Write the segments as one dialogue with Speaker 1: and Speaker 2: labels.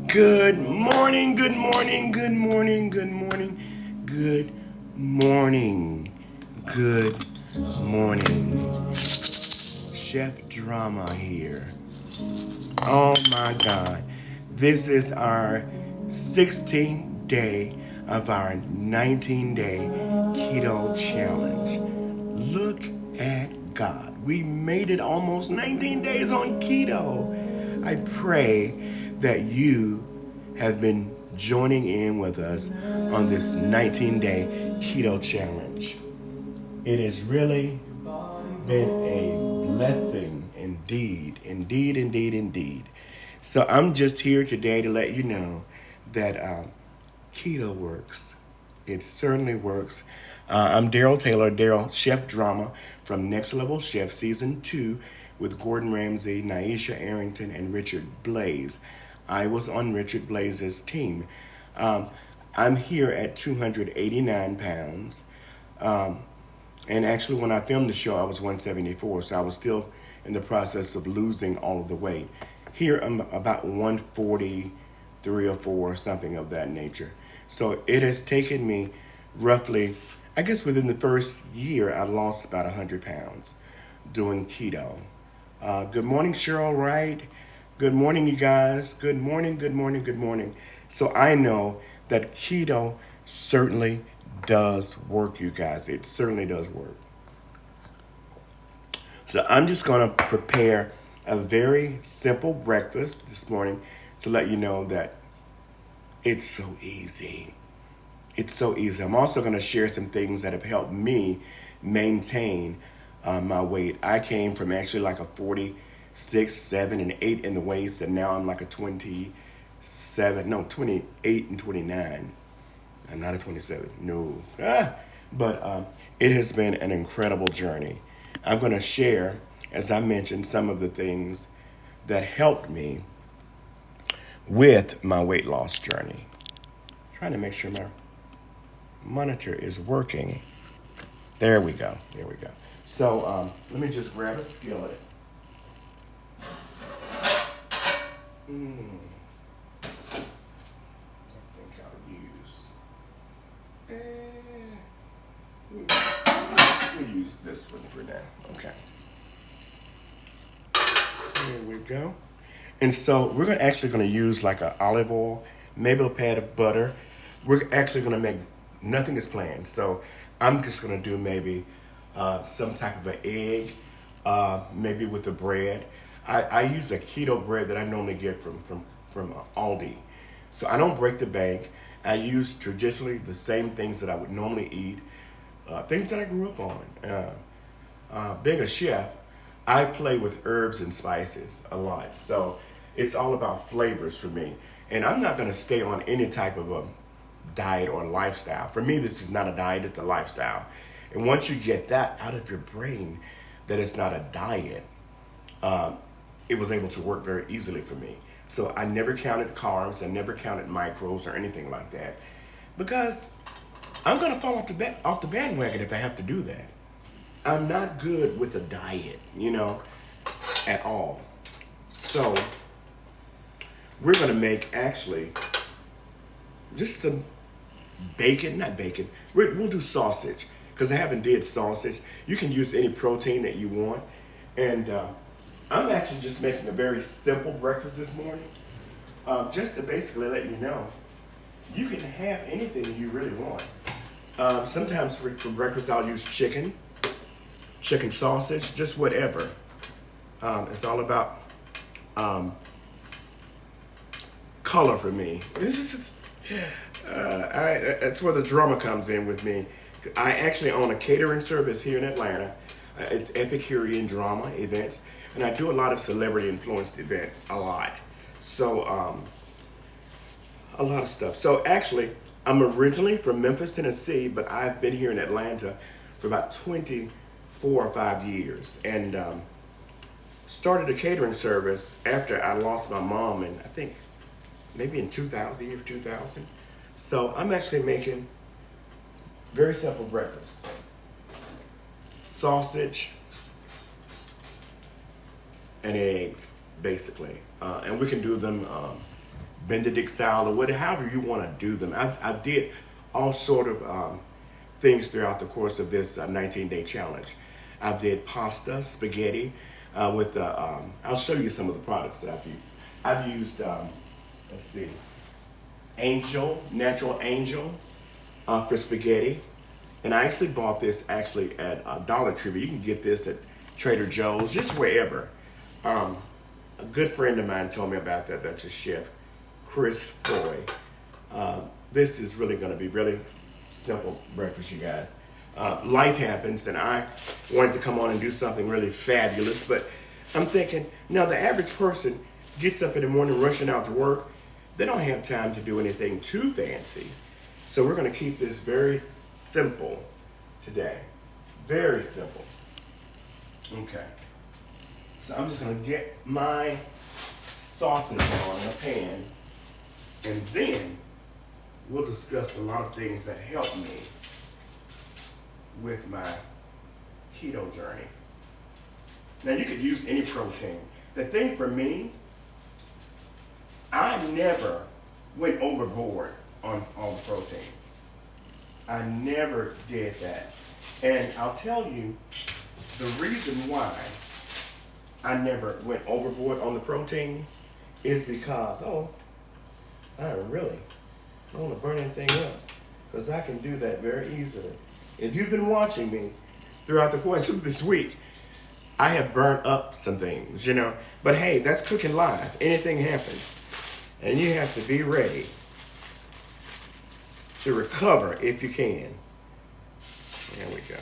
Speaker 1: Good morning, good morning, good morning, good morning, good morning, good morning. Chef Drama here. Oh my God. This is our 16th day of our 19-day keto challenge. Look at God. We made it almost 19 days on keto. I pray that you have been joining in with us on this 19-day keto challenge. It has really been a blessing indeed, indeed, indeed, indeed. So I'm just here today to let you know that keto works. It certainly works. I'm Daryl Taylor, Daryl Chef Drama from Next Level Chef Season 2 with Gordon Ramsay, Naisha Arrington, and Richard Blaze. I was on Richard Blaze's team. Um, I'm here at 289 pounds. And actually, when I filmed the show, I was 174, so I was still in the process of losing all of the weight. Here, I'm about 143 or 4, or something of that nature. So it has taken me roughly, I guess within the first year, I lost about 100 pounds doing keto. Good morning, Cheryl Wright. Good morning, you guys. Good morning, good morning, good morning. So I know that keto certainly does work, you guys. It certainly does work. So I'm just going to prepare a very simple breakfast this morning to let you know that it's so easy. It's so easy. I'm also going to share some things that have helped me maintain my weight. I came from actually like a 46, 7, and 8 in the weights, and now I'm like a 27, no, 28 and 29. I'm not a 27, no. But it has been an incredible journey. I'm going to share, as I mentioned, some of the things that helped me with my weight loss journey. Trying to make sure my monitor is working. There we go. There we go. So let me just grab a skillet. I think I'll we'll use this one for now. Okay. Here we go. And so we're actually going to use like an olive oil, maybe a pat of butter. We're actually going to make, nothing is planned. So I'm just going to do maybe some type of an egg, maybe with the bread. I use a keto bread that I normally get from Aldi. So I don't break the bank. I use traditionally the same things that I would normally eat, things that I grew up on. Being a chef, I play with herbs and spices a lot. So it's all about flavors for me. And I'm not going to stay on any type of a diet or lifestyle. For me, this is not a diet, it's a lifestyle. And once you get that out of your brain, that it's not a diet, it was able to work very easily for me. So I never counted carbs, I never counted micros or anything like that. Because I'm gonna fall off the bandwagon if I have to do that. I'm not good with a diet, at all. So we're gonna make actually just some bacon, not bacon. We'll do sausage because I haven't did sausage. You can use any protein that you want, and I'm actually just making a very simple breakfast this morning, just to basically let you know you can have anything you really want. Sometimes for breakfast I'll use chicken sausage, just whatever. It's all about color for me. That's where the drama comes in with me. I actually own a catering service here in Atlanta. It's Epicurean Drama Events, and I do a lot of celebrity influenced event, a lot. So a lot of stuff. So actually, I'm originally from Memphis, Tennessee, but I've been here in Atlanta for about 24 or 5 years, and started a catering service after I lost my mom, and I think maybe in 2000, the year of 2000. So I'm actually making very simple breakfast. Sausage and eggs, basically. And we can do them Benedict style or whatever, however you want to do them. I did all sort of things throughout the course of this 19-day challenge. I did pasta, spaghetti, with I'll show you some of the products that I've used. I've used, let's see, natural angel for spaghetti. And I actually bought this actually at Dollar Tree, but you can get this at Trader Joe's, just wherever. A good friend of mine told me about that. That's a chef, Chris Foy. This is really going to be really simple breakfast, you guys. Life happens, and I wanted to come on and do something really fabulous, but I'm thinking, now the average person gets up in the morning rushing out to work. They don't have time to do anything too fancy. So we're going to keep this very simple today. Very simple. Okay. So I'm just going to get my sausage on in a pan, and then we'll discuss a lot of things that help me with my keto journey. Now you could use any protein. The thing for me, I never went overboard on the protein. I never did that. And I'll tell you the reason why I never went overboard on the protein is because, I don't want to burn anything up, because I can do that very easily. If you've been watching me throughout the course of this week, I have burnt up some things, But hey, that's cooking live. Anything happens. And you have to be ready to recover if you can. There we go.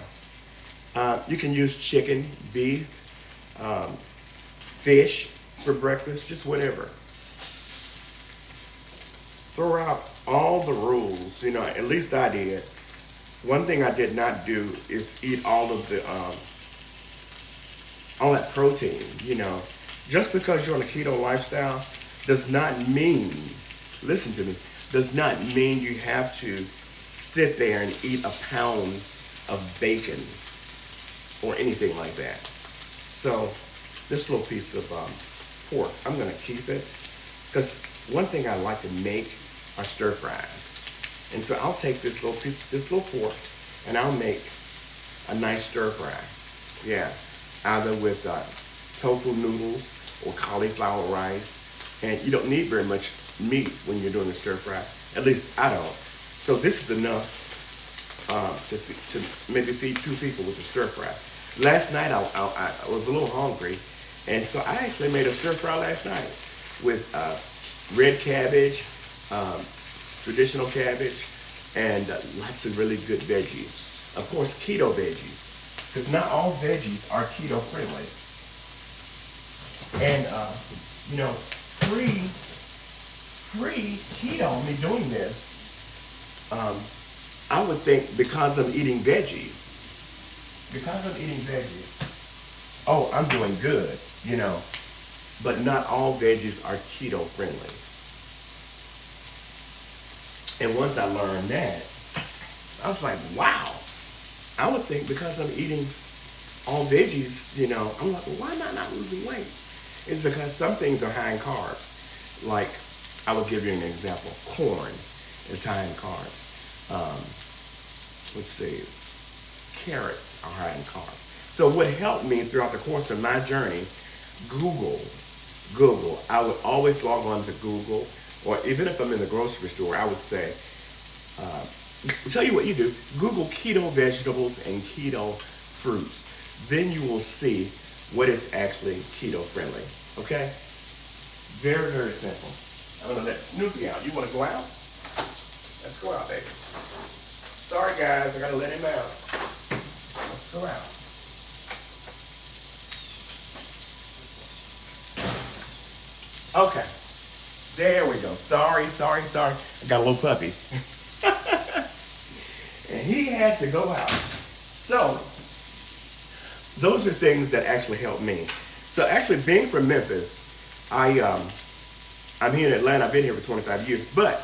Speaker 1: You can use chicken, beef, fish for breakfast, just whatever. Throw out all the rules, at least I did. One thing I did not do is eat all of the, all that protein, Just because you're on a keto lifestyle does not mean, listen to me, does not mean you have to sit there and eat a pound of bacon or anything like that. So this little piece of pork, I'm gonna keep it, because one thing I like to make are stir fries. And so I'll take this little pork, and I'll make a nice stir fry. Yeah, either with tofu noodles or cauliflower rice. And you don't need very much meat when you're doing a stir fry. At least I don't. So this is enough to maybe feed 2 people with a stir fry. Last night I was a little hungry, and so I actually made a stir fry last night with red cabbage, traditional cabbage, and lots of really good veggies. Of course, keto veggies, because not all veggies are keto friendly. And free keto, me doing this, I would think because I'm eating veggies, I'm doing good, but not all veggies are keto friendly. And once I learned that, I was like, wow. I would think because I'm eating all veggies, I'm like, well, why am I not losing weight? It's because some things are high in carbs. Like, I will give you an example. Corn is high in carbs. Let's see, carrots are high in carbs. So what helped me throughout the course of my journey, Google, Google. I would always log on to Google, or even if I'm in the grocery store, I would say, tell you what you do, Google keto vegetables and keto fruits. Then you will see what is actually keto friendly. Okay? Very, very simple. I'm gonna let Snoopy out. You wanna go out? Let's go out, baby. Sorry guys, I gotta let him out. Let's go out. Okay. There we go. Sorry. I got a little puppy. And he had to go out. So, those are things that actually helped me. So actually being from Memphis, I'm here in Atlanta. I've been here for 25 years. But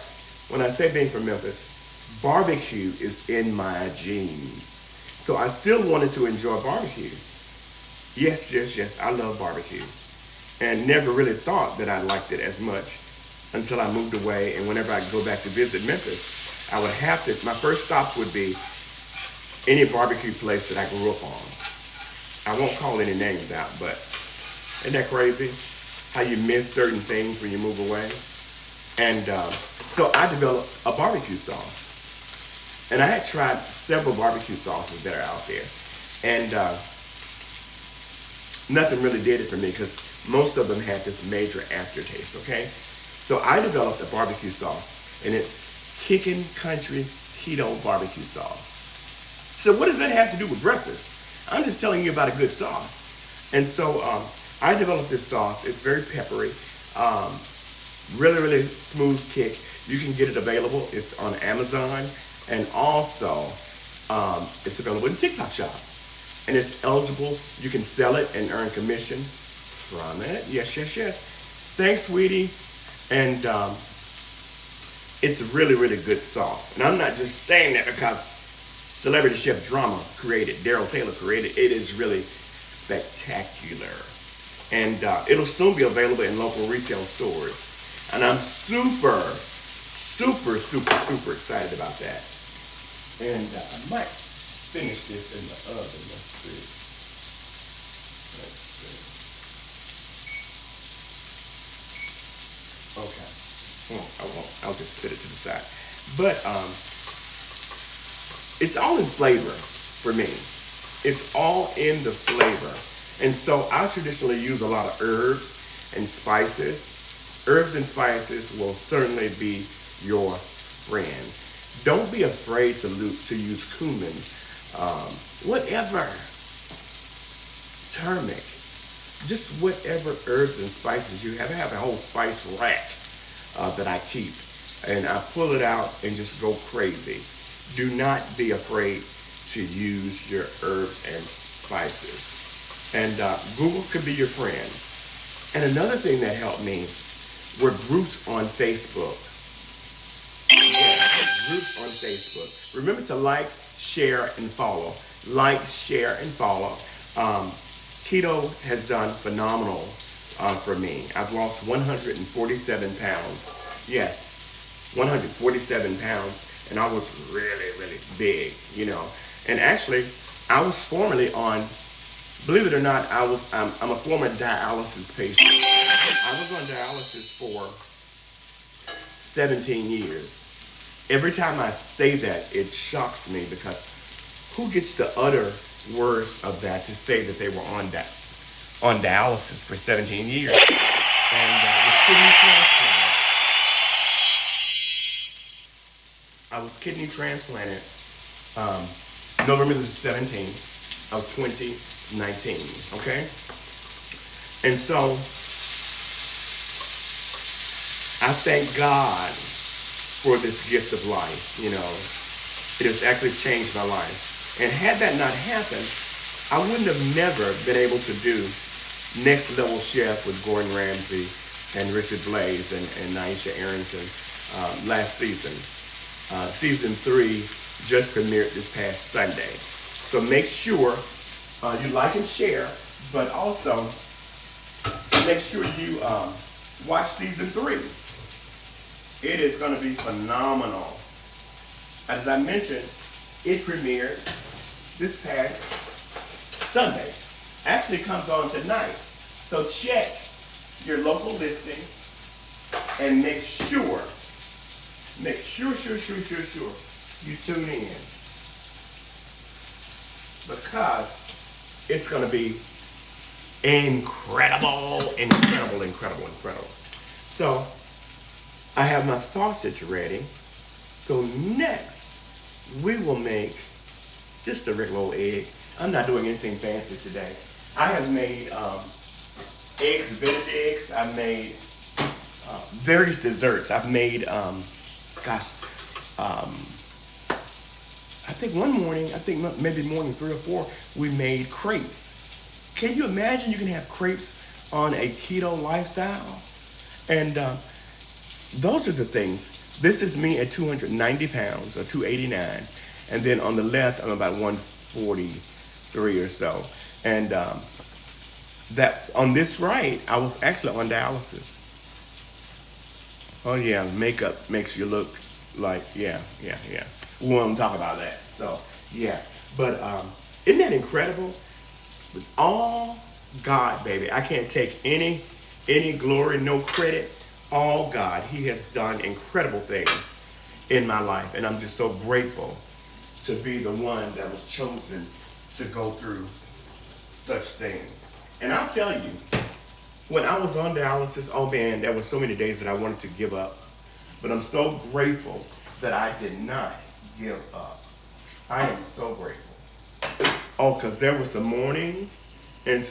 Speaker 1: when I say being from Memphis, barbecue is in my genes. So I still wanted to enjoy barbecue. Yes, I love barbecue. And never really thought that I liked it as much until I moved away. And whenever I go back to visit Memphis, I would have to, my first stops would be any barbecue place that I grew up on. I won't call any names out, but isn't that crazy? How you miss certain things when you move away. And so I developed a barbecue sauce. And I had tried several barbecue sauces that are out there. And nothing really did it for me because most of them had this major aftertaste, okay? So I developed a barbecue sauce, and it's Kickin Country Keto barbecue sauce. So what does that have to do with breakfast? I'm just telling you about a good sauce. And so I developed this sauce. It's very peppery, really, really smooth kick. You can get it available. It's on Amazon, and also it's available in TikTok Shop. And it's eligible. You can sell it and earn commission from it. Yes. Thanks, sweetie. And it's a really, really good sauce. And I'm not just saying that because Celebrity Chef Drama created, Daryl Taylor created. It is really spectacular. And it'll soon be available in local retail stores. And I'm super excited about that. And I might finish this in the oven. Let's see. Okay. I won't. I'll just set it to the side. But it's all in flavor for me. It's all in the flavor. And so I traditionally use a lot of herbs and spices. Herbs and spices will certainly be your friend. Don't be afraid to use cumin, whatever, turmeric, just whatever herbs and spices you have. I have a whole spice rack that I keep, and I pull it out and just go crazy. Do not be afraid to use your herbs and spices. And Google could be your friend. And another thing that helped me were groups on Facebook. Yeah, groups on Facebook. Remember to like, share, and follow. Like, share, and follow. Keto has done phenomenal for me. I've lost 147 pounds. Yes, 147 pounds. And I was really, really big, And actually, I was formerly on, believe it or not, I'm a former dialysis patient. I was on dialysis for 17 years. Every time I say that, it shocks me because who gets to utter words of that to say that they were on dialysis for 17 years? And was kidney transplanted. I was kidney transplanted November the 17th of 2019, okay? And so I thank God for this gift of life, It has actually changed my life. And had that not happened, I wouldn't have never been able to do Next Level Chef with Gordon Ramsay and Richard Blais and Nyesha Arrington last season. Season 3 just premiered this past Sunday. So make sure you like and share, but also make sure you watch season 3. It is going to be phenomenal. As I mentioned, it premiered this past Sunday. Actually comes on tonight. So check your local listing and make sure you tune in, because it's going to be incredible. So I have my sausage ready. So next we will make just a regular old egg. I'm not doing anything fancy today. I have made eggs Benedicts. I've made various desserts. I've made, I think one morning, maybe morning 3 or 4, we made crepes. Can you imagine you can have crepes on a keto lifestyle? And those are the things. This is me at 290 pounds, or 289. And then on the left, I'm about 143 or so. And that on this right, I was actually on dialysis. Oh yeah, makeup makes you look like, yeah. We won't talk about that. So yeah, but isn't that incredible? It's all God, baby. I can't take any glory, no credit. All God. He has done incredible things in my life, and I'm just so grateful to be the one that was chosen to go through such things. And I'll tell you, when I was on dialysis, oh man, there were so many days that I wanted to give up. But I'm so grateful that I did not give up. I am so grateful. Oh, because there were some mornings, and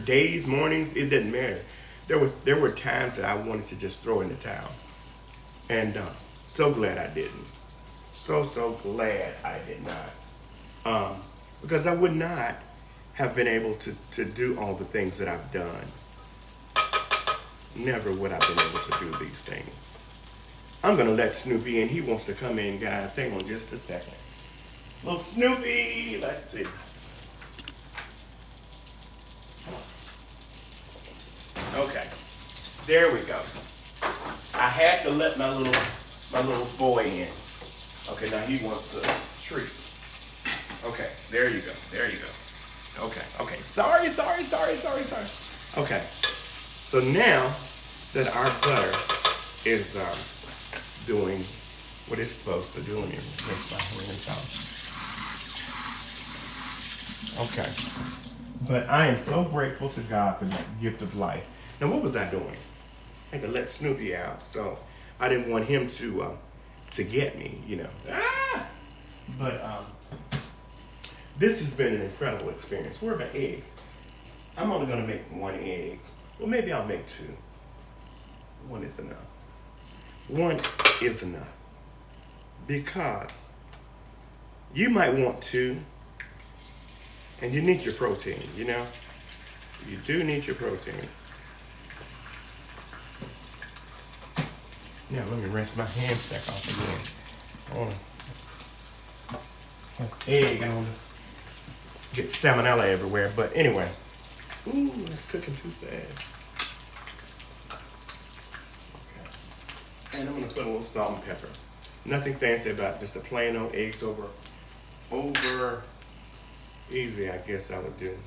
Speaker 1: days, mornings, it didn't matter. There were times that I wanted to just throw in the towel. And so glad I didn't. So glad I did not. Because I would not have been able to do all the things that I've done. Never would I have been able to do these things. I'm going to let Snoopy in. He wants to come in, guys. Hang on just a second. Little Snoopy, let's see. Okay, there we go. I had to let my little boy in. Okay, now he wants a treat. Okay, there you go. Okay. Sorry. Okay, so now that our butter is doing what it's supposed to do, let me rinse my hands out. Okay, but I am so grateful to God for this gift of life. Now, what was I doing? I had to let Snoopy out, so I didn't want him to get me, But this has been an incredible experience. Where are my eggs? I'm only going to make 1 egg. Well, maybe I'll make 2. 1 is enough. 1 is enough. Because you might want 2, and you need your protein, You do need your protein. Now, let me rinse my hands back off again. I want to have egg. I don't want to get salmonella everywhere. But anyway. Ooh, it's cooking too fast. Okay. And I'm going to put a little salt and pepper. Nothing fancy about it. Just a plain old eggs over easy, I guess I would do.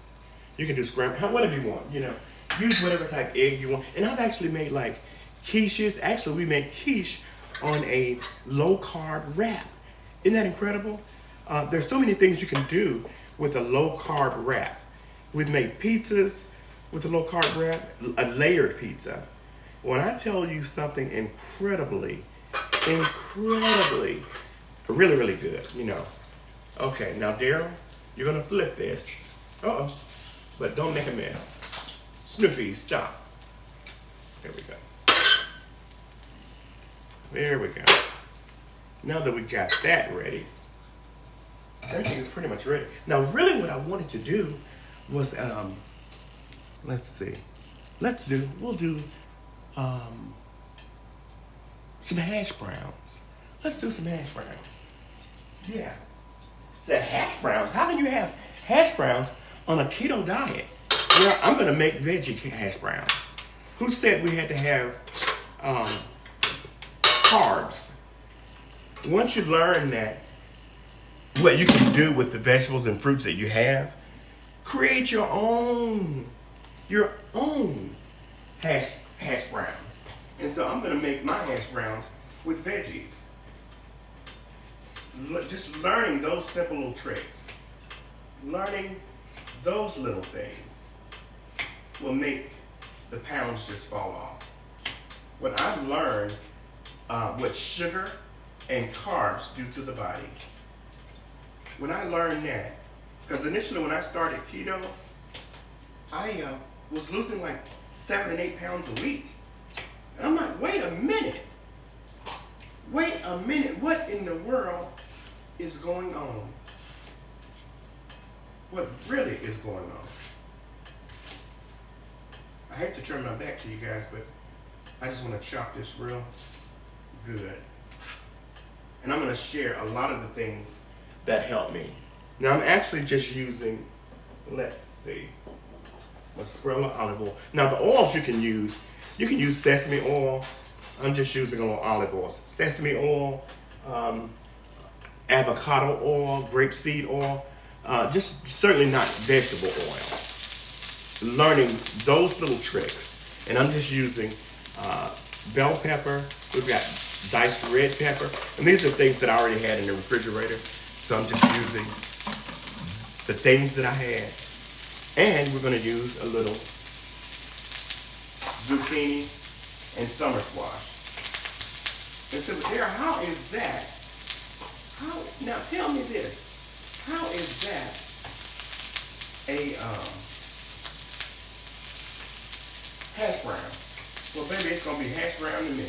Speaker 1: You can do scrambled, whatever you want, Use whatever type of egg you want. And I've actually made like quiches. Actually, we made quiche on a low-carb wrap. Isn't that incredible? There's so many things you can do with a low-carb wrap. We've made pizzas with a low-carb wrap, a layered pizza. When I tell you something incredibly, really, really good, Okay, now, Daryl, you're going to flip this. Uh-oh. But don't make a mess. Snoopy, stop. There we go. There we go. Now that we got that ready, everything is pretty much ready. Now, really what I wanted to do was, let's see. We'll do some hash browns. Let's do some hash browns. Yeah. Said hash browns. How can you have hash browns on a keto diet? Well, I'm gonna make veggie hash browns. Who said we had to have um, carbs? Once you learn that, what you can do with the vegetables and fruits that you have, create your own hash browns. And so I'm gonna make my hash browns with veggies. Just learning those simple little tricks, learning those little things will make the pounds just fall off. What I've learned, what sugar and carbs do to the body. When I learned that, because initially when I started keto, I was losing like 7 and 8 pounds a week. And I'm like, wait a minute, what in the world is going on? What really is going on? I hate to turn my back to you guys, but I just want to chop this real good. And I'm going to share a lot of the things that help me. Now I'm actually just using, let's see, mozzarella olive oil. Now the oils you can use sesame oil. I'm just using a little olive oil. Sesame oil, avocado oil, grapeseed oil, just certainly not vegetable oil. Learning those little tricks. And I'm just using bell pepper. We've got diced red pepper. And these are things that I already had in the refrigerator. So I'm just using the things that I had. And we're going to use a little zucchini and summer squash. And so, Darryl, how is that? Now tell me this. How is that a hash brown? Well, baby, it's going to be hash brown to me.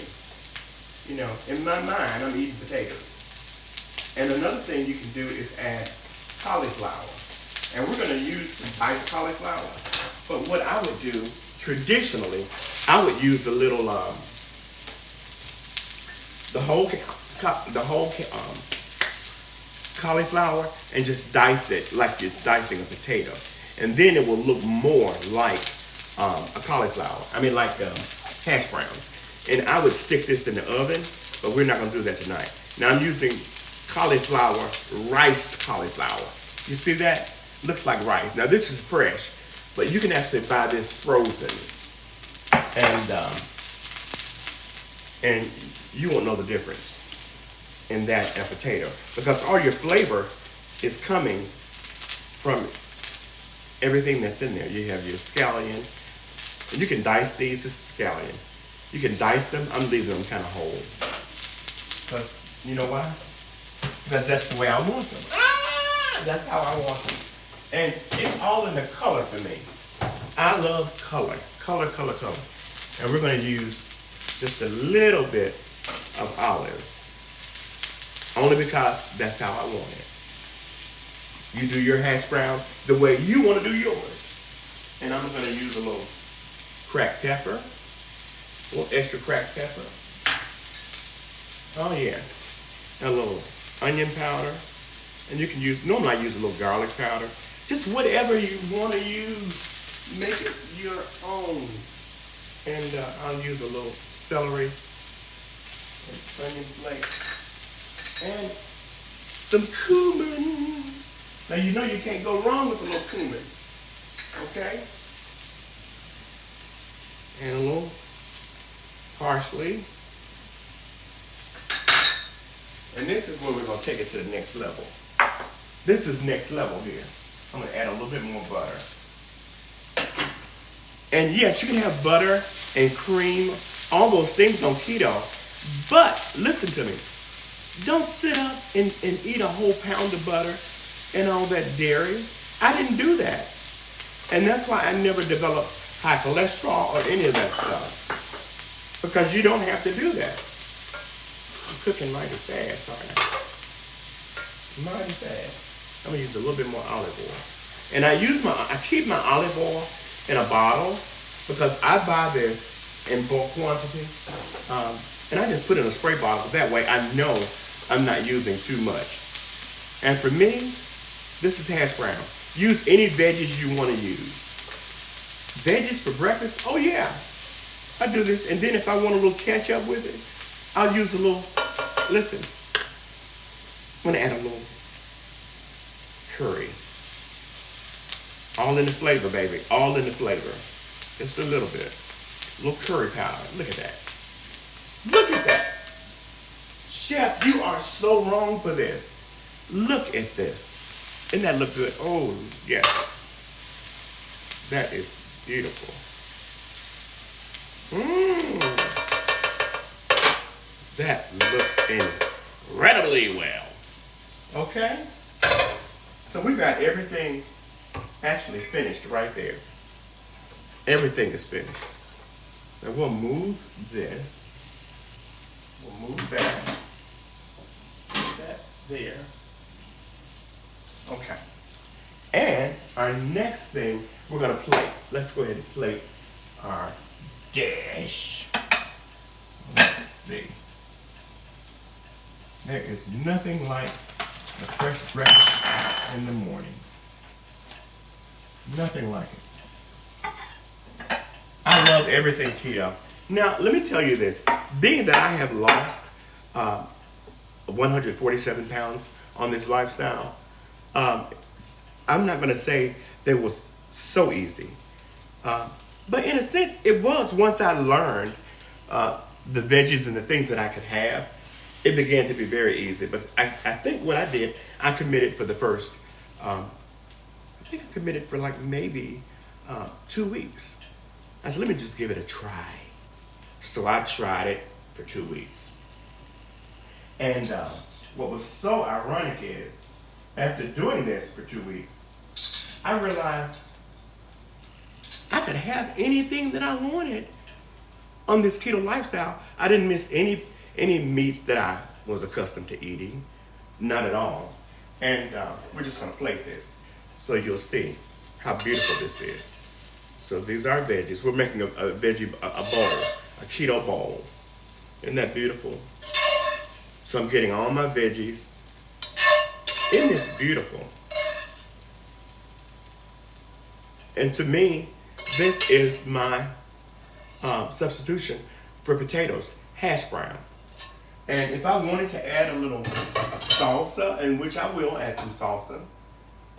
Speaker 1: You know, in my mind, I'm eating potatoes. And another thing you can do is add cauliflower. And we're going to use some diced cauliflower. But what I would do, traditionally, I would use a little, the whole cauliflower and just dice it like you're dicing a potato. And then it will look more like a cauliflower. I mean, like hash browns. And I would stick this in the oven, but we're not going to do that tonight. Now I'm using cauliflower, riced cauliflower. You see that? Looks like rice. Now this is fresh, but you can actually buy this frozen. And you won't know the difference in that and potato, because all your flavor is coming from everything that's in there. You have your scallion, and you can dice these. This is scallion. You can dice them. I'm leaving them kind of whole. Because you know why? Because that's the way I want them. That's how I want them. And it's all in the color for me. I love color. Color. And we're going to use just a little bit of olives. Only because that's how I want it. You do your hash brown the way you want to do yours. And I'm going to use a little cracked pepper. A little extra cracked pepper. Oh yeah. A little onion powder. And you can use, normally I use a little garlic powder. Just whatever you want to use, make it your own. And I'll use a little celery and onion flakes and some cumin. Now you know you can't go wrong with a little cumin, okay? And a little parsley. And this is where we're going to take it to the next level. This is next level here. I'm going to add a little bit more butter. And yes, you can have butter and cream, all those things on keto. But listen to me. Don't sit up and eat a whole pound of butter and all that dairy. I didn't do that. And that's why I never developed high cholesterol or any of that stuff. Because you don't have to do that. I'm cooking mighty fast, aren't I? Mighty fast. I'm going to use a little bit more olive oil. And I keep my olive oil in a bottle because I buy this in bulk quantity. And I just put it in a spray bottle. That way I know I'm not using too much. And for me, this is hash brown. Use any veggies you want to use. Veggies for breakfast? Oh yeah, I do this. And then if I want a little ketchup with it, I'll use a little, listen, I'm gonna add a little curry. All in the flavor, baby. All in the flavor. Just a little bit. A little curry powder. Look at that. Look at that. Chef, you are so wrong for this. Look at this. Doesn't that look good? Oh, yes. That is beautiful. That looks incredibly well. Okay? So we got everything actually finished right there. Everything is finished. Now we'll move this. We'll move that. Put that there. Okay. And our next thing we're gonna plate. Let's go ahead and plate our dish. Let's see. There is nothing like a fresh breakfast in the morning. Nothing like it. I love everything keto. Now, let me tell you this. Being that I have lost 147 pounds on this lifestyle, I'm not going to say that it was so easy. But in a sense, it was once I learned the veggies and the things that I could have. It began to be very easy. But I think what I did, I committed for the first, I think I committed for like maybe 2 weeks. I said, let me just give it a try. So I tried it for 2 weeks. And what was so ironic is, after doing this for 2 weeks, I realized I could have anything that I wanted on this keto lifestyle. I didn't miss any meats that I was accustomed to eating, not at all. And we're just gonna plate this so you'll see how beautiful this is. So these are veggies. We're making a veggie, a bowl, a keto bowl. Isn't that beautiful? So I'm getting all my veggies. Isn't this beautiful? And to me, this is my substitution for potatoes, hash brown. And if I wanted to add a little salsa, and which I will add some salsa,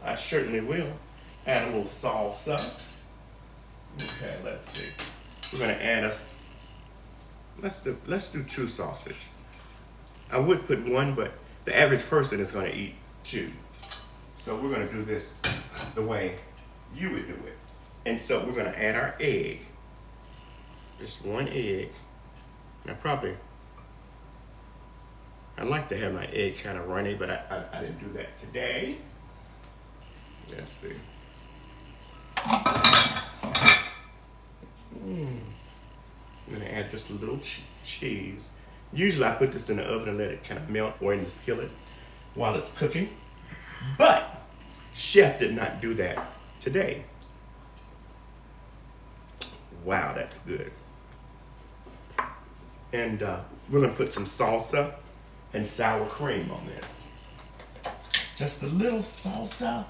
Speaker 1: I certainly will add a little salsa. Okay, let's see. We're gonna add us. Let's do 2 sausage. I would put 1, but the average person is gonna eat 2. So we're gonna do this the way you would do it. And so we're gonna add our egg. Just 1 egg. Now I like to have my egg kind of runny, but I didn't do that today. Let's see. I'm gonna add just a little cheese. Usually I put this in the oven and let it kind of melt, or in the skillet while it's cooking. But Chef did not do that today. Wow, that's good. And we're gonna put some salsa and sour cream on this. Just a little salsa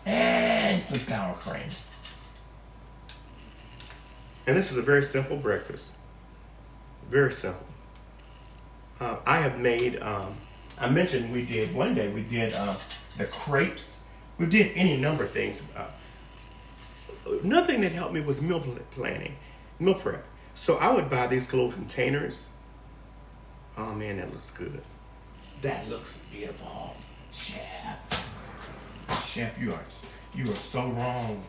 Speaker 1: and some sour cream. And this is a very simple breakfast. Very simple. I have made, I mentioned one day we did the crepes. We did any number of things. Nothing that helped me was meal planning, meal prep. So I would buy these little containers. Oh man, that looks good. That looks beautiful. Chef, you are so wrong.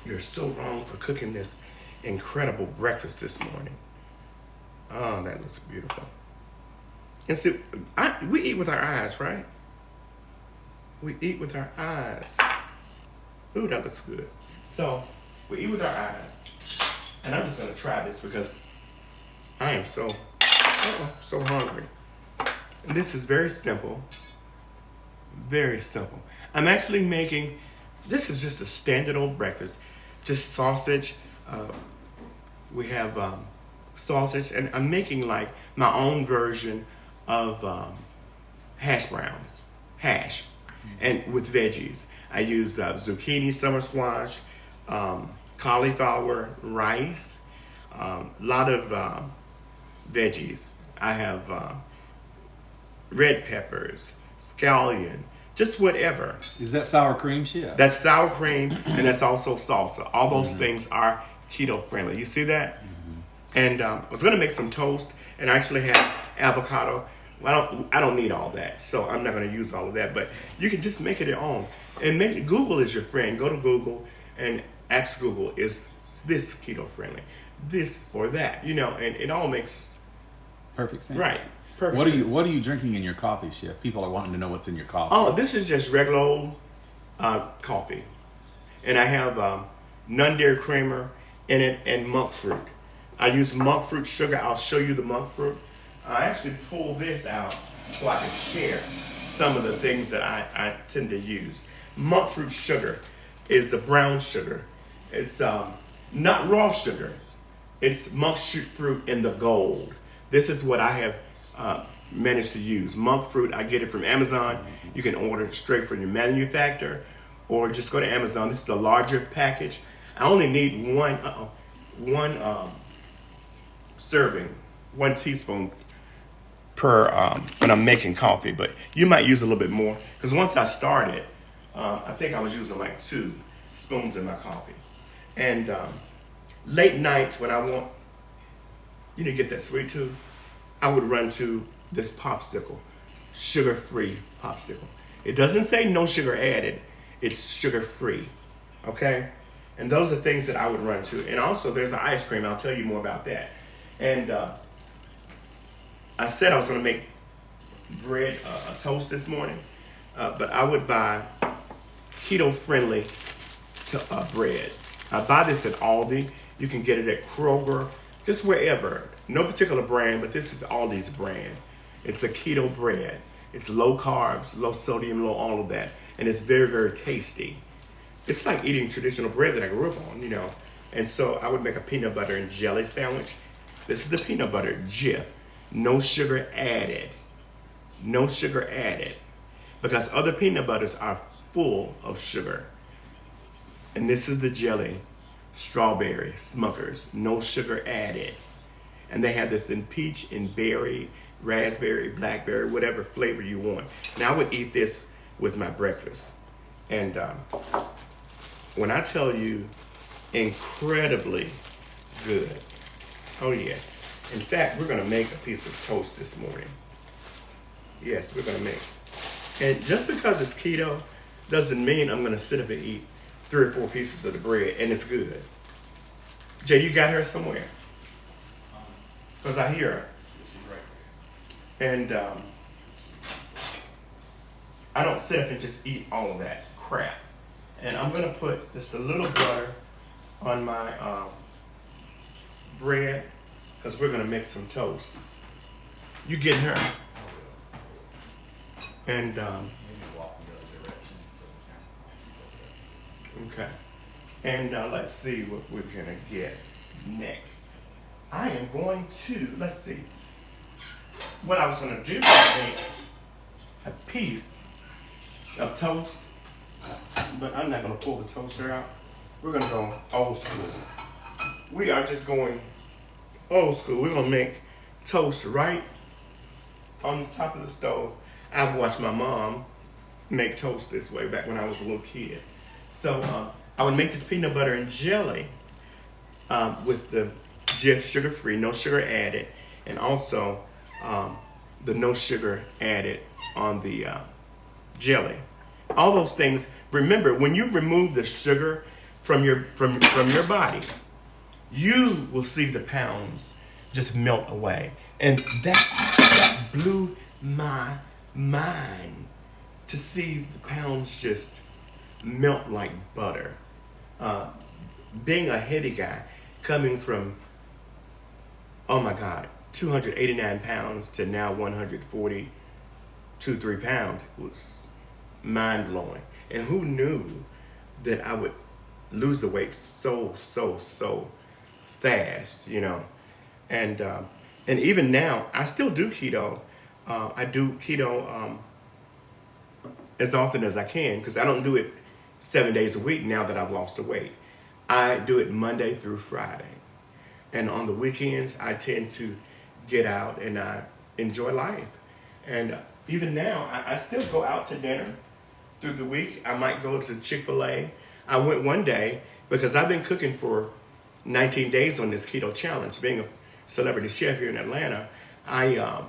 Speaker 1: You're so wrong for cooking this incredible breakfast this morning. Oh, that looks beautiful. And see, we eat with our eyes, right? We eat with our eyes. Ooh, that looks good. So, we eat with our eyes. And I'm just gonna try this because I am so hungry. And this is very simple. Very simple. I'm actually making, this is just a standard old breakfast. Just sausage. We have sausage, and I'm making like my own version of hash browns. hash, and with veggies. I use zucchini, summer squash, cauliflower, rice, a lot of veggies. I have red peppers, scallion, just whatever.
Speaker 2: Is that sour cream, chef?
Speaker 1: That's sour cream, and that's also salsa. All those things are keto friendly. You see that? And I was gonna make some toast, and I actually have avocado. Well, I don't need all that, so I'm not gonna use all of that. But you can just make it your own, and Google is your friend. Go to Google and ask Google, is this keto friendly? This or that, and it all makes
Speaker 2: perfect sense.
Speaker 1: Right. Perfect sense.
Speaker 2: What are you drinking in your coffee, chef? People are wanting to know what's in your coffee.
Speaker 1: Oh, this is just regular old coffee, and I have non-dairy creamer in it and monk fruit. I use monk fruit sugar. I'll show you the monk fruit. I actually pulled this out so I can share some of the things that I tend to use. Monk fruit sugar is the brown sugar. It's not raw sugar. It's monk fruit in the gold. This is what I have managed to use. Monk fruit, I get it from Amazon. You can order it straight from your manufacturer, or just go to Amazon. This is a larger package. I only need one serving, 1 teaspoon per when I'm making coffee, but you might use a little bit more, because once I started, I think I was using like 2 spoons in my coffee. And late nights when I want, to get that sweet tooth, I would run to this popsicle, sugar-free popsicle. It doesn't say no sugar added, it's sugar-free, okay? And those are things that I would run to. And also there's an ice cream, I'll tell you more about that. And I said I was gonna make bread, a toast this morning, but I would buy keto-friendly bread. I buy this at Aldi. You can get it at Kroger, just wherever. No particular brand, but this is Aldi's brand. It's a keto bread. It's low carbs, low sodium, low all of that. And it's very, very tasty. It's like eating traditional bread that I grew up on, And so I would make a peanut butter and jelly sandwich. This is the peanut butter, Jif. No sugar added. No sugar added. Because other peanut butters are full of sugar. And this is the jelly, strawberry, Smuckers, no sugar added. And they have this in peach and berry, raspberry, blackberry, whatever flavor you want. And I would eat this with my breakfast. And when I tell you, incredibly good. Oh yes. In fact, we're gonna make a piece of toast this morning. Yes, we're gonna make. And just because it's keto doesn't mean I'm gonna sit up and eat 3 or 4 pieces of the bread and it's good. Jay, you got her somewhere? Because I hear her. And I don't sit up and just eat all of that crap. And I'm gonna put just a little butter on my bread, because we're gonna make some toast. You get her? And okay. And let's see what we're gonna get next. I am going to, let's see. What I was gonna do was make a piece of toast, but I'm not gonna pull the toaster out. We're gonna go old school. We are just going old school. We're gonna make toast right on the top of the stove. I've watched my mom make toast this way back when I was a little kid. So I would make this peanut butter and jelly with the Jif sugar-free, no sugar added, and also the no sugar added on the jelly. All those things. Remember, when you remove the sugar from your body, you will see the pounds just melt away. And that blew my mind, to see the pounds just melt like butter. Being a heavy guy, coming from, oh my God, 289 pounds to now 142, 3 pounds was mind blowing. And who knew that I would lose the weight so fast, And even now, I still do keto. I do keto as often as I can because I don't do it 7 days a week now that I've lost the weight. I do it Monday through Friday. And on the weekends, I tend to get out and I enjoy life. And even now, I still go out to dinner through the week. I might go to Chick-fil-A. I went one day because I've been cooking for 19 days on this keto challenge. Being a celebrity chef here in Atlanta, I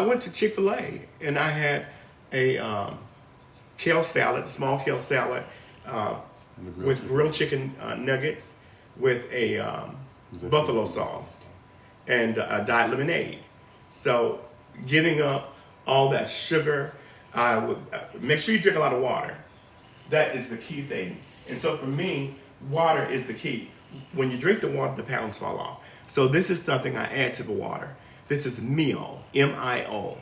Speaker 1: went to Chick-fil-A and I had a kale salad, a small kale salad with grilled chicken nuggets with a buffalo sauce and a diet lemonade. So giving up all that sugar, I would make sure you drink a lot of water. That is the key thing. And so for me, water is the key. When you drink the water, the pounds fall off. So this is something I add to the water. This is Mio, M-I-O.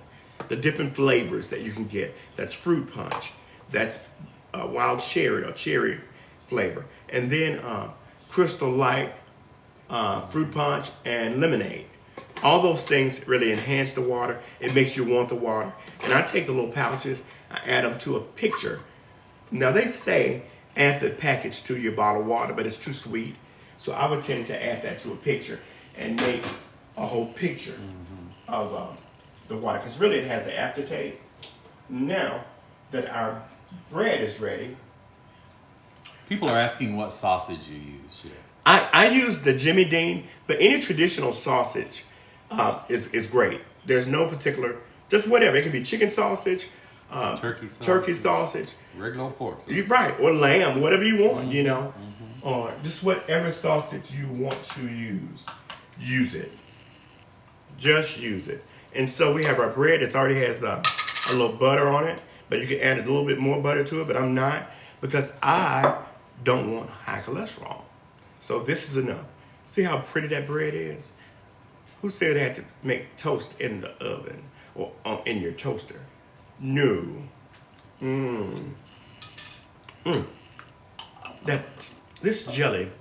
Speaker 1: The different flavors that you can get. That's fruit punch. That's wild cherry or cherry flavor. And then Crystal Light, fruit punch, and lemonade. All those things really enhance the water. It makes you want the water. And I take the little pouches, I add them to a picture. Now they say add the package to your bottled water, but it's too sweet. So I would tend to add that to a picture and make a whole picture of the water. Because really it has an aftertaste. Now that our bread is ready.
Speaker 2: People are asking what sausage you use. Yeah.
Speaker 1: I use the Jimmy Dean, but any traditional sausage is great. There's no particular, just whatever. It can be chicken sausage, turkey sausage,
Speaker 2: regular pork sausage.
Speaker 1: You're right, or lamb, whatever you want, you know, or just whatever sausage you want to use it. Just use it. And so we have our bread. It already has a little butter on it, but you can add a little bit more butter to it, but I'm not because I don't want high cholesterol. So this is enough. See how pretty that bread is? Who said they had to make toast in the oven or in your toaster? No. This jelly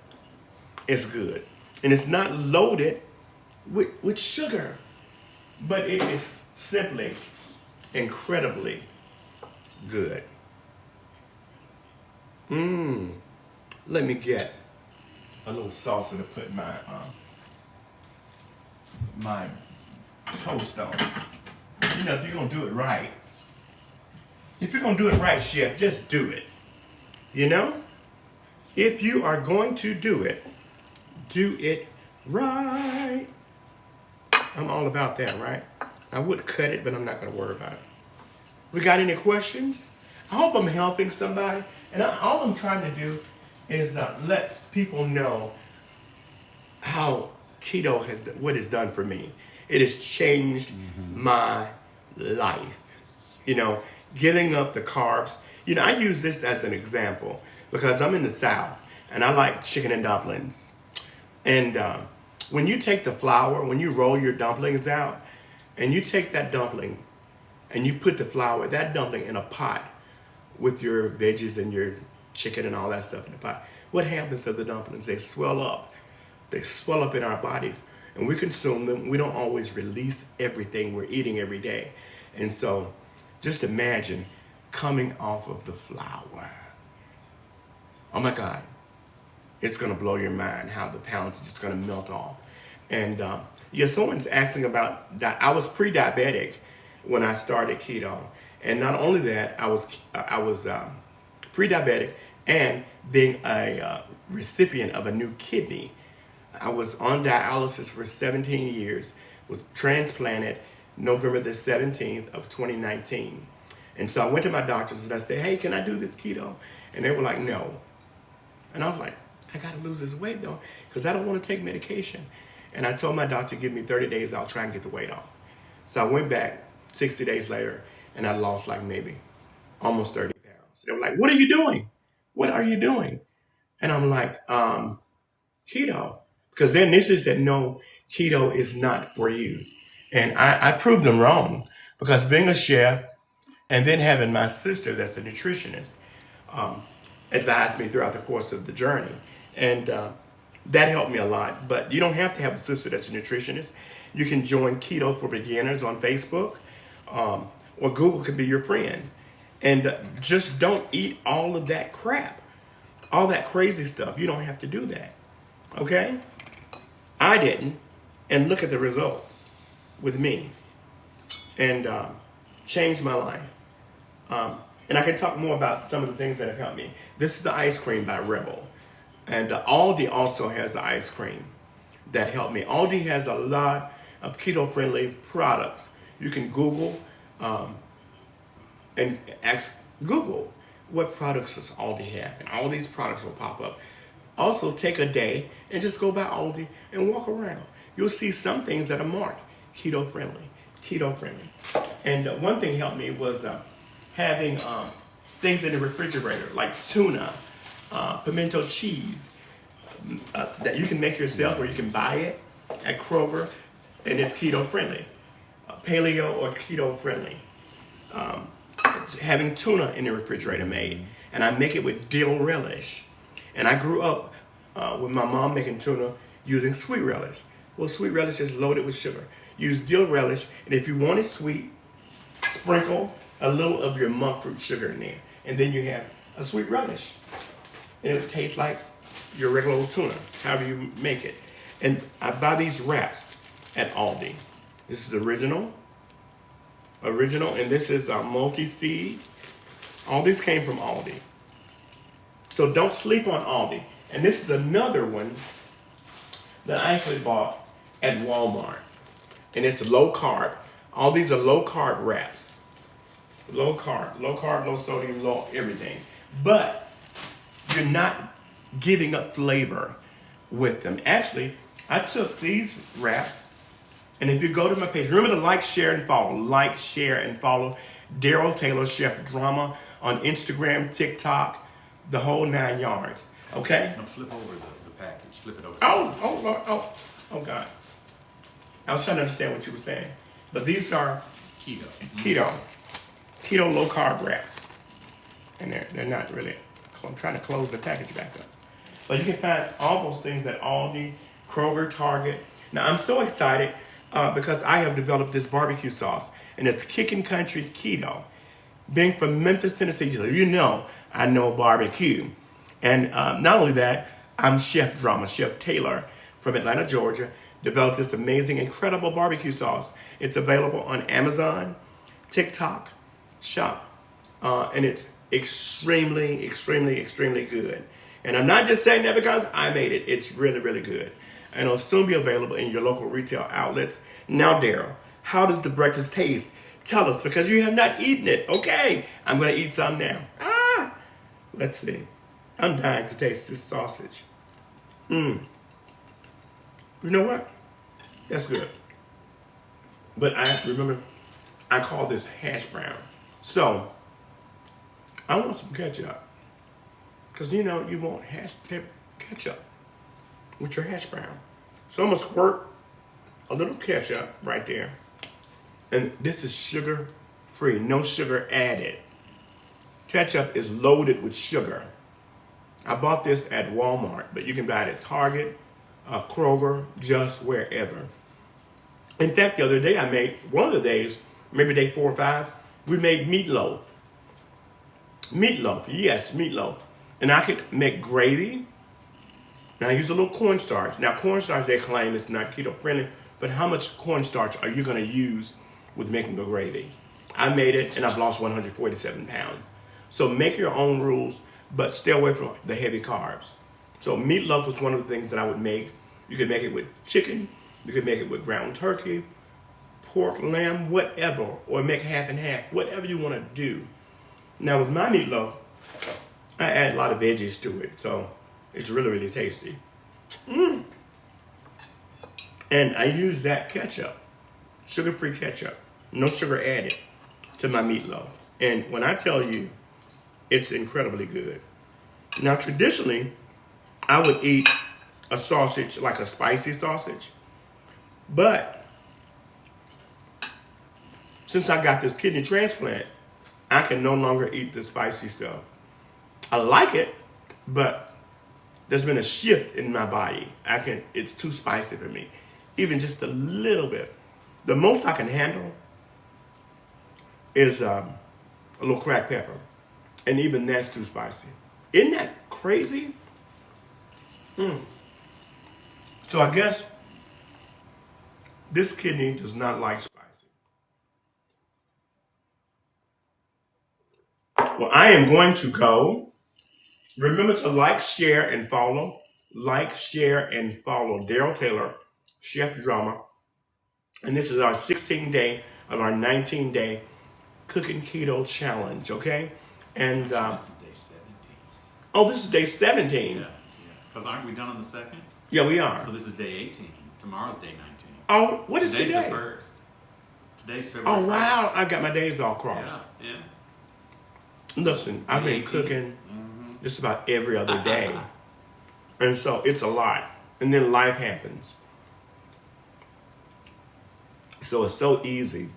Speaker 1: is good. And it's not loaded with sugar, but it is simply incredibly good. Let me get a little salsa to put my my toast on. You know, if you're gonna do it right, chef, just do it. You know, if you are going to do it right. I'm all about that, right? I would cut it, but I'm not gonna worry about it. We got any questions? I hope I'm helping somebody, and all I'm trying to do is let people know how keto what it's done for me. It has changed my life. You know, giving up the carbs. You know, I use this as an example because I'm in the South and I like chicken and dumplings. And when you take the flour, when you roll your dumplings out, and you take that dumpling and you put the flour, that dumpling in a pot with your veggies and your chicken and all that stuff in the pot, what happens to the dumplings? They swell up. They swell up in our bodies and we consume them. We don't always release everything we're eating every day. And so just imagine coming off of the flour. Oh my God. It's gonna blow your mind how the pounds are just gonna melt off. And someone's asking about, I was pre-diabetic when I started keto. And not only that, I was pre-diabetic and being a recipient of a new kidney. I was on dialysis for 17 years, was transplanted November the 17th of 2019. And so I went to my doctors and I said, hey, can I do this keto? And they were like, no. And I was like, I gotta lose this weight though, because I don't want to take medication. And I told my doctor, give me 30 days, I'll try and get the weight off. So I went back 60 days later and I lost like maybe almost 30 pounds. They were like, what are you doing? What are you doing? And I'm like, keto. Because they initially said, no, keto is not for you. And I proved them wrong because being a chef and then having my sister that's a nutritionist advised me throughout the course of the journey. And that helped me a lot. But you don't have to have a sister that's a nutritionist. You can join Keto for Beginners on Facebook, or Google can be your friend. And just don't eat all of that crap, all that crazy stuff. You don't have to do that. Okay? I didn't. And look at the results with me. And changed my life. And I can talk more about some of the things that have helped me. This is the ice cream by Rebel. And Aldi also has the ice cream that helped me. Aldi has a lot of keto-friendly products. You can Google and ask Google, what products does Aldi have? And all these products will pop up. Also, take a day and just go by Aldi and walk around. You'll see some things that are marked keto-friendly, keto-friendly. And one thing helped me was having things in the refrigerator, like tuna, pimento cheese, that you can make yourself or you can buy it at Kroger, and it's keto-friendly, paleo or keto-friendly. Having tuna in the refrigerator made, and I make it with dill relish. And I grew up with my mom making tuna using sweet relish. Well, sweet relish is loaded with sugar. Use dill relish, and if you want it sweet, sprinkle a little of your monk fruit sugar in there, and then you have a sweet relish. And it tastes like your regular old tuna, however you make it. And I buy these wraps at Aldi. This is original, and this is multi-seed. All these came from Aldi. So don't sleep on Aldi. And this is another one that I actually bought at Walmart. And it's low carb. All these are low carb wraps. Low carb, low sodium, low everything. But you're not giving up flavor with them. Actually, I took these wraps, and if you go to my page, remember to like, share, and follow. Like, share, and follow Daryl Taylor Chef Drama on Instagram, TikTok, the whole 9 yards. Okay?
Speaker 2: No, flip over the package. Flip it over.
Speaker 1: Oh, God. I was trying to understand what you were saying. But these are
Speaker 2: keto
Speaker 1: low carb wraps. And they're not really, I'm trying to close the package back up. But you can find all those things at Aldi, Kroger, Target. Now, I'm so excited because I have developed this barbecue sauce, and it's Kickin Country Keto. Being from Memphis, Tennessee, you know I know barbecue. And not only that, I'm Chef Taylor from Atlanta, Georgia, developed this amazing, incredible barbecue sauce. It's available on Amazon, TikTok, Shop, and it's extremely, extremely, extremely good. And I'm not just saying that because I made it. It's really, really good. And it'll soon be available in your local retail outlets. Now, Daryl, how does the breakfast taste? Tell us, because you have not eaten it. Okay, I'm going to eat some now. Let's see. I'm dying to taste this sausage. You know what? That's good. But I remember, I call this hash brown. So, I want some ketchup. Because you know, you want ketchup with your hash brown. So I'm going to squirt a little ketchup right there. And this is sugar free, no sugar added. Ketchup is loaded with sugar. I bought this at Walmart, but you can buy it at Target, Kroger, just wherever. In fact, the other day I made, one of the days, maybe day 4 or 5, we made meatloaf. Yes, meatloaf. And I could make gravy. Now I use a little cornstarch. Now cornstarch, they claim it's not keto friendly, but how much cornstarch are you going to use with making the gravy? I made it and I've lost 147 pounds. So make your own rules, but stay away from the heavy carbs. So meatloaf was one of the things that I would make. You could make it with chicken, you could make it with ground turkey, pork, lamb, whatever, or make half and half, whatever you want to do. Now with my meatloaf, I add a lot of veggies to it, so it's really, really tasty. And I use that ketchup, sugar-free ketchup, no sugar added, to my meatloaf. And when I tell you, it's incredibly good. Now traditionally, I would eat a sausage, like a spicy sausage, but since I got this kidney transplant, I can no longer eat the spicy stuff. I like it, but there's been a shift in my body. It's too spicy for me. Even just a little bit. The most I can handle is a little cracked pepper. And even that's too spicy. Isn't that crazy? So I guess this kidney does not like spicy. Well, I am going to go. Remember to like, share, and follow. Like, share, and follow Daryl Taylor, Chef Drama. And this is our 16th day of our 19-day Cooking Keto Challenge, okay? And,
Speaker 2: Actually, this is day 17.
Speaker 1: oh, this is day 17.
Speaker 2: Yeah. Because aren't we done on the 2nd?
Speaker 1: Yeah, we are.
Speaker 2: So this is day 18. Tomorrow's day 19.
Speaker 1: Oh, what is
Speaker 2: Today's
Speaker 1: today?
Speaker 2: the 1st. Today's February
Speaker 1: Oh, wow. I got my days all
Speaker 2: 1st.
Speaker 1: crossed.
Speaker 2: Yeah, yeah.
Speaker 1: Listen, I've been
Speaker 2: 18.
Speaker 1: cooking just about every other day. And so it's a lot. And then life happens. So it's so easy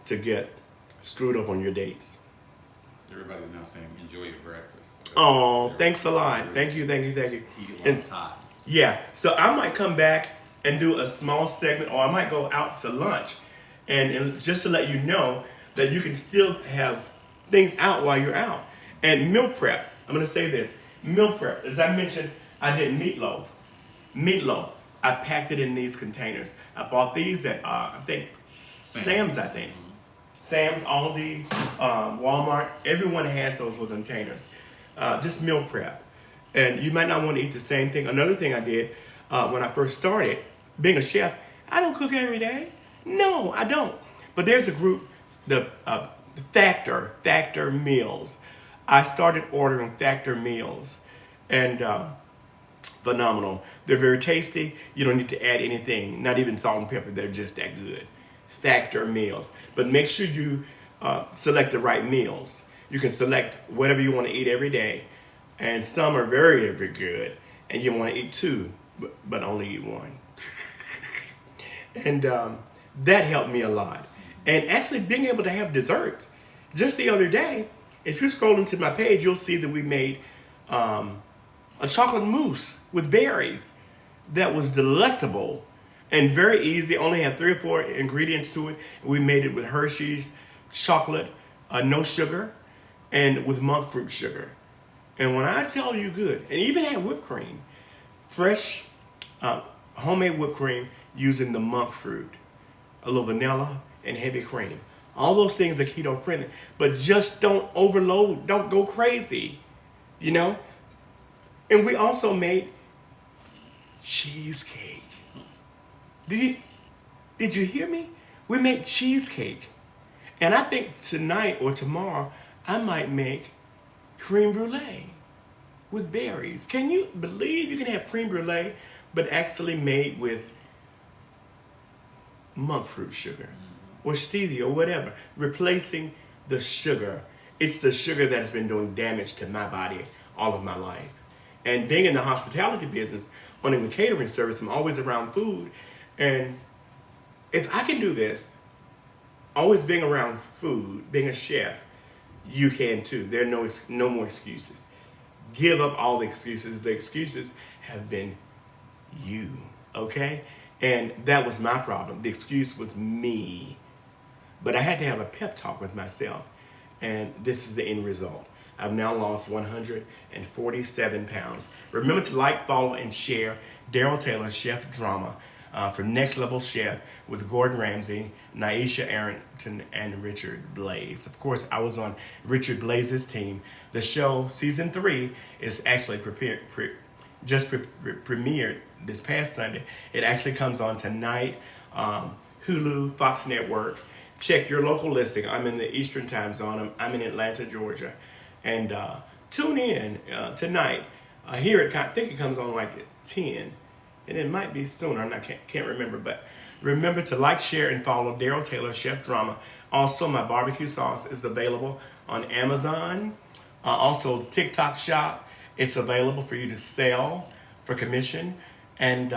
Speaker 1: to get screwed up on your dates.
Speaker 2: Everybody's now saying, enjoy your breakfast.
Speaker 1: Oh, thanks a lot. Thank you, thank you, thank you.
Speaker 2: Eat it while
Speaker 1: And
Speaker 2: it's hot.
Speaker 1: yeah, so I might come back and do a small segment, or I might go out to lunch. And just to let you know that you can still have things out while you're out. And meal prep, I'm going to say this. Meal prep, as I mentioned, I did meatloaf. Meatloaf, I packed it in these containers. I bought these at, I think, Sam's, I think. Sam's, Aldi, Walmart, everyone has those little containers. Just meal prep. And you might not want to eat the same thing. Another thing I did when I first started being a chef, I don't cook every day. No, I don't. But there's a group, the Factor Meals. I started ordering Factor meals, and phenomenal. They're very tasty. You don't need to add anything, not even salt and pepper. They're just that good. Factor meals. But make sure you select the right meals. You can select whatever you want to eat every day, and some are very, very good, and you want to eat two, but only eat one. And that helped me a lot. And actually being able to have desserts. Just the other day, if you scroll into my page, you'll see that we made a chocolate mousse with berries that was delectable and very easy. Only had 3 or 4 ingredients to it. We made it with Hershey's chocolate, no sugar, and with monk fruit sugar. And when I tell you good, and even had whipped cream, fresh homemade whipped cream using the monk fruit, a little vanilla, and heavy cream. All those things are keto friendly, but just don't overload, don't go crazy, you know? And we also made cheesecake. Did you hear me? We made cheesecake. And I think tonight or tomorrow, I might make creme brulee with berries. Can you believe you can have creme brulee, but actually made with monk fruit sugar or stevia or whatever, replacing the sugar. It's the sugar that has been doing damage to my body all of my life. And being in the hospitality business, owning a catering service, I'm always around food. And if I can do this, always being around food, being a chef, you can too. There are no more excuses. Give up all the excuses. The excuses have been you, okay? And that was my problem. The excuse was me. But I had to have a pep talk with myself. And this is the end result. I've now lost 147 pounds. Remember to like, follow, and share Daryl Taylor Chef Drama for Next Level Chef with Gordon Ramsay, Naisha Arrington, and Richard Blaze. Of course, I was on Richard Blaze's team. The show, season 3, is actually premiered this past Sunday. It actually comes on tonight, Hulu, Fox Network. Check your local listing. I'm in the Eastern time zone. I'm in Atlanta, Georgia. And tune in tonight. I think it comes on like at 10. And it might be sooner. I can't remember. But remember to like, share, and follow Daryl Taylor Chef Drama. Also, my barbecue sauce is available on Amazon. Also, TikTok Shop. It's available for you to sell for commission. And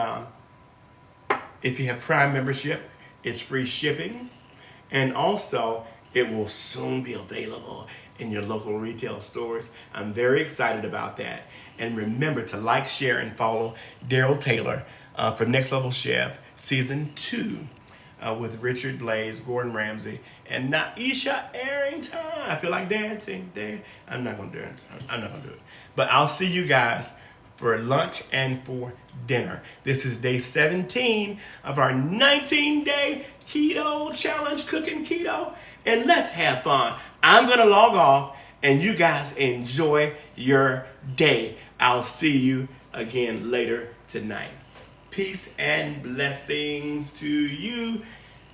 Speaker 1: if you have Prime membership, it's free shipping. And also, it will soon be available in your local retail stores. I'm very excited about that. And remember to like, share, and follow Daryl Taylor for Next Level Chef Season 2. with Richard Blaze, Gordon Ramsay, and Naisha Arrington. I feel like dancing. I'm not going to dance. I'm not going to do it. But I'll see you guys for lunch and for dinner. This is day 17 of our 19-day keto challenge, Cooking Keto. And let's have fun. I'm going to log off and you guys enjoy your day. I'll see you again later tonight. Peace and blessings to you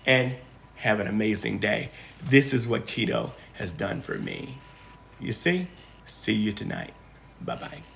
Speaker 1: and have an amazing day. This is what keto has done for me. You see? See you tonight. Bye-bye.